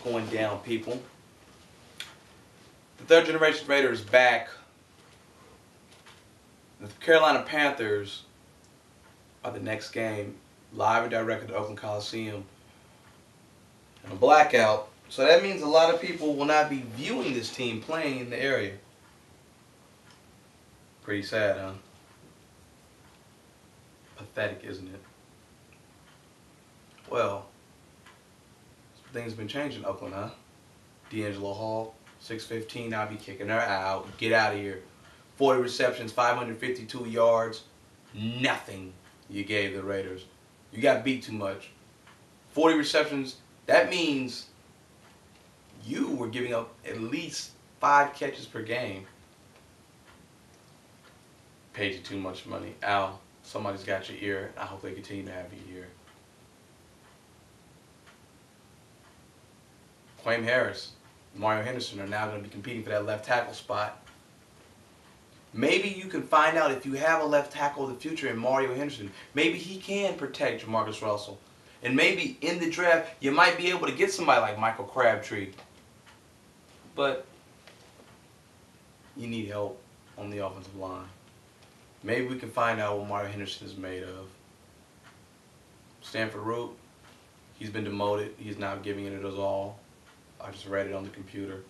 going down, people? The third generation Raider is back. The Carolina Panthers are the next game, live and direct at the Oakland Coliseum. And a blackout. So that means a lot of people will not be viewing this team playing in the area. Pretty sad, huh? Pathetic, isn't it? Well, things have been changing in Oakland, huh? D'Angelo Hall, 6'15", I'll be kicking her out. Get out of here. 40 receptions, 552 yards. Nothing you gave the Raiders. You got beat too much. 40 receptions, that means you were giving up at least 5 catches per game. Paid you too much money. Al, somebody's got your ear. I hope they continue to have your ear. Quaim Harris, Mario Henderson are now going to be competing for that left tackle spot. Maybe you can find out if you have a left tackle of the future in Mario Henderson. Maybe he can protect Jamarcus Russell. And maybe in the draft, you might be able to get somebody like Michael Crabtree. But you need help on the offensive line. Maybe we can find out what Mario Henderson is made of. Stanford Root, he's been demoted. He's now giving it his all. I just read it on the computer.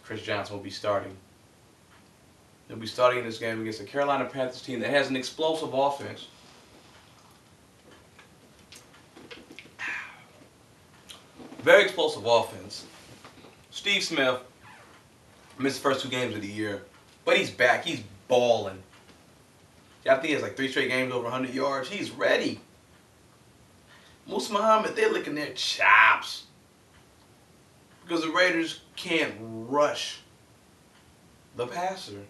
Chris Johnson will be starting. He'll be starting in this game against the Carolina Panthers team that has an explosive offense. Very explosive offense. Steve Smith missed the first 2 games of the year, but he's back. He's balling. I think he has like 3 straight games over 100 yards. He's ready. Musa Muhammad, they're licking their chops because the Raiders can't rush the passer.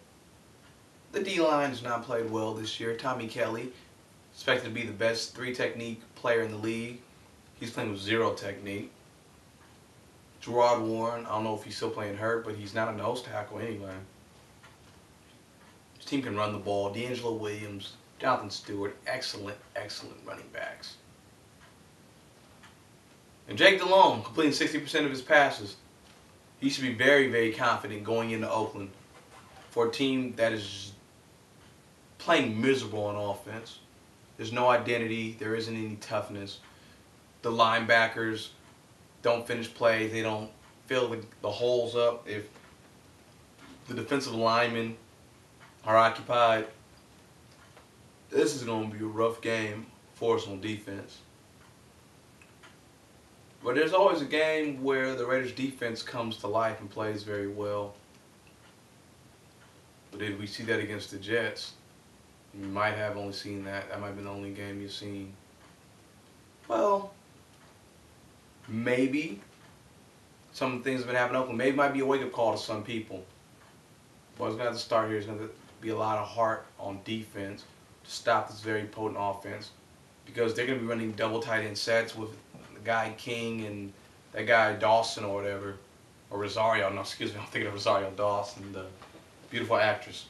The D-line has not played well this year. Tommy Kelly, expected to be the best 3-technique player in the league. He's playing with 0 technique. Gerard Warren, I don't know if he's still playing hurt, but he's not a nose tackle anyway. His team can run the ball. D'Angelo Williams, Jonathan Stewart, excellent running backs. And Jake Delhomme completing 60% of his passes. He should be very confident going into Oakland for a team that is playing miserable on offense. There's no identity. There isn't any toughness. The linebackers don't finish plays. They don't fill the holes up. If the defensive linemen are occupied, this is going to be a rough game for us on defense. But there's always a game where the Raiders' defense comes to life and plays very well. But did we see that against the Jets? You might have only seen that. That might have been the only game you've seen. Well, maybe some things have been happening in Oakland. Maybe it might be a wake-up call to some people. But it's going to have to start here. It's going to be a lot of heart on defense to stop this very potent offense. Because they're going to be running double tight end sets with the guy King and that guy Dawson or whatever. Or Rosario. No, excuse me. I'm thinking of Rosario Dawson, the beautiful actress.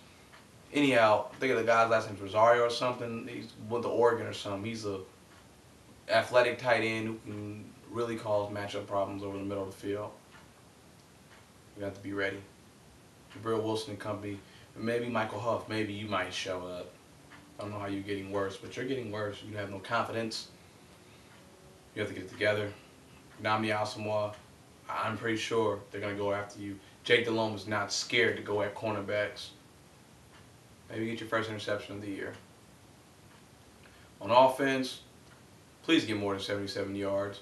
Anyhow, I think of the guy's last name's Rosario or something. He's went to Oregon or something. He's a athletic tight end who can really cause matchup problems over the middle of the field. You have to be ready. Jabril Wilson and company. Maybe Michael Huff. Maybe you might show up. I don't know how you're getting worse, but you're getting worse. You have no confidence. You have to get it together. Nnamdi Asomugha, I'm pretty sure they're going to go after you. Jake Delhomme is not scared to go at cornerbacks. Maybe get your first interception of the year. On offense, please get more than 77 yards.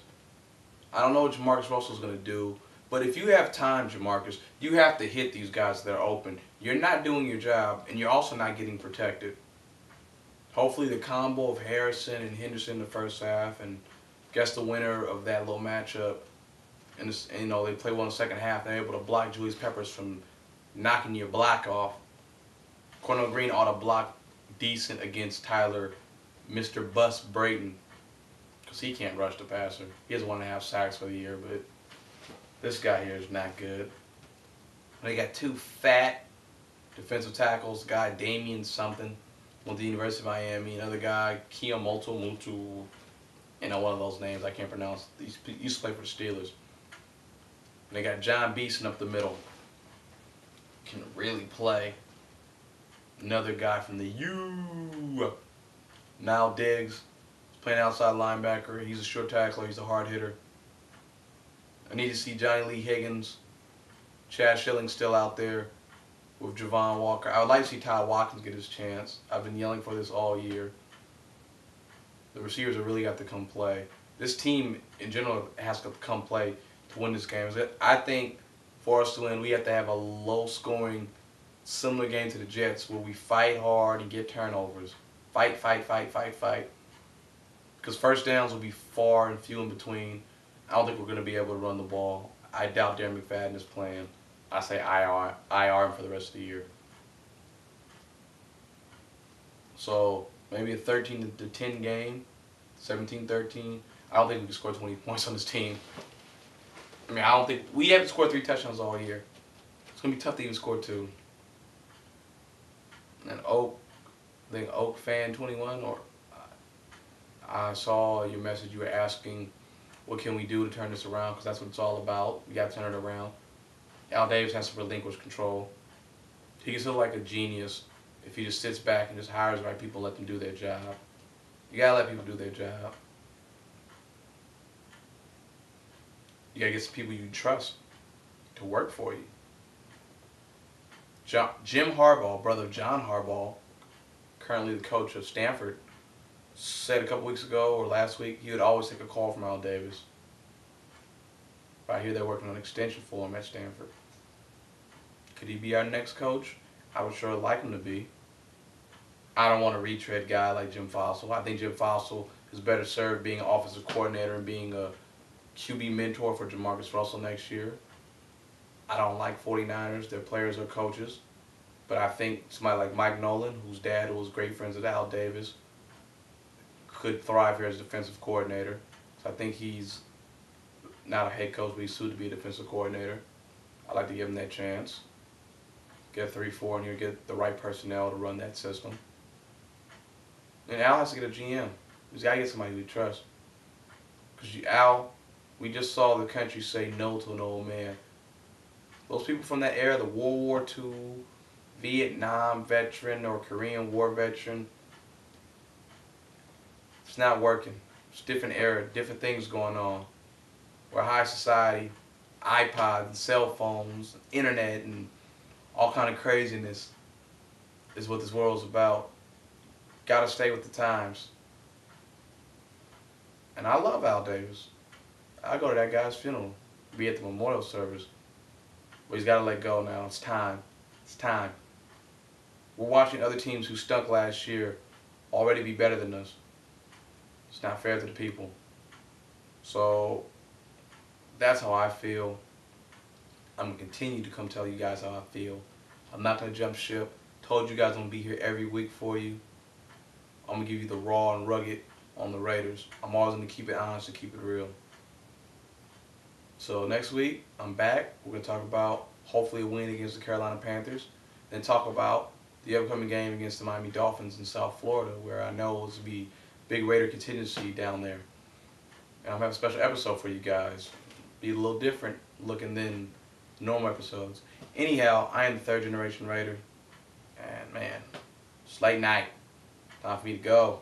I don't know what Jamarcus Russell is going to do, but if you have time, Jamarcus, you have to hit these guys that are open. You're not doing your job, and you're also not getting protected. Hopefully the combo of Harrison and Henderson in the first half, and guess the winner of that little matchup, and you know, they play well in the second half, they're able to block Julius Peppers from knocking your block off. Cornell Green ought to block decent against Tyler, Mr. Bust Brayton, because he can't rush the passer. He has 1.5 sacks for the year, but this guy here is not good. They got 2 fat defensive tackles. The guy Damian something went to the University of Miami. Another guy Kiyomoto Mutu, one of those names I can't pronounce. He used to play for the Steelers. And they got John Beeson up the middle. Can really play. Another guy from the U. Nile Diggs. Playing outside linebacker. He's a short tackler. He's a hard hitter. I need to see Johnny Lee Higgins. Chad Schilling still out there with Javon Walker. I would like to see Ty Watkins get his chance. I've been yelling for this all year. The receivers have really got to come play. This team, in general, has to come play to win this game. I think for us to win, we have to have a low-scoring, similar game to the Jets where we fight hard and get turnovers. Fight. Because first downs will be far and few in between. I don't think we're going to be able to run the ball. I doubt Darren McFadden is playing. I say IR him for the rest of the year. So maybe a 13-10 game, 17-13. I don't think we can score 20 points on this team. I mean, I don't think we haven't scored 3 touchdowns all year. It's gonna be tough to even score 2. And I think Oak Fan 21, or I saw your message. You were asking, what can we do to turn this around? Because that's what it's all about. We got to turn it around. Al Davis has to relinquish control. He can still like a genius if he just sits back and just hires the right people and let them do their job. You gotta let people do their job. You gotta get some people you trust to work for you. Jim Harbaugh, brother of John Harbaugh, currently the coach of Stanford, said a couple weeks ago or last week he would always take a call from Al Davis. I hear they're working on an extension for him at Stanford. Could he be our next coach? I would sure like him to be. I don't want a retread guy like Jim Fossil. I think Jim Fossil is better served being an offensive coordinator and being a QB mentor for Jamarcus Russell next year. I don't like 49ers. Their players are coaches. But I think somebody like Mike Nolan, whose dad was great friends with Al Davis, could thrive here as a defensive coordinator. So I think he's not a head coach, but he's soon to be a defensive coordinator. I'd like to give him that chance. Get 3-4 in here, get the right personnel to run that system. And Al has to get a GM. He's got to get somebody we trust. Because Al, we just saw the country say no to an old man. Those people from that era, the World War II, Vietnam veteran or Korean War veteran, it's not working. It's a different era, different things going on. We're high society, iPods and cell phones, internet and all kind of craziness is what this world's about. Gotta stay with the times. And I love Al Davis. I go to that guy's funeral, be at the memorial service. But he's got to let go now. It's time. It's time. We're watching other teams who stunk last year already be better than us. It's not fair to the people. So that's how I feel. I'm going to continue to come tell you guys how I feel. I'm not going to jump ship. Told you guys I'm going to be here every week for you. I'm going to give you the raw and rugged on the Raiders. I'm always going to keep it honest and keep it real. So next week, I'm back. We're going to talk about hopefully a win against the Carolina Panthers. Then talk about the upcoming game against the Miami Dolphins in South Florida, where I know it's going to be big Raider contingency down there. And I'm going to have a special episode for you guys. Be a little different looking than normal episodes. Anyhow, I am the third generation Raider. And man, it's late night. Time for me to go.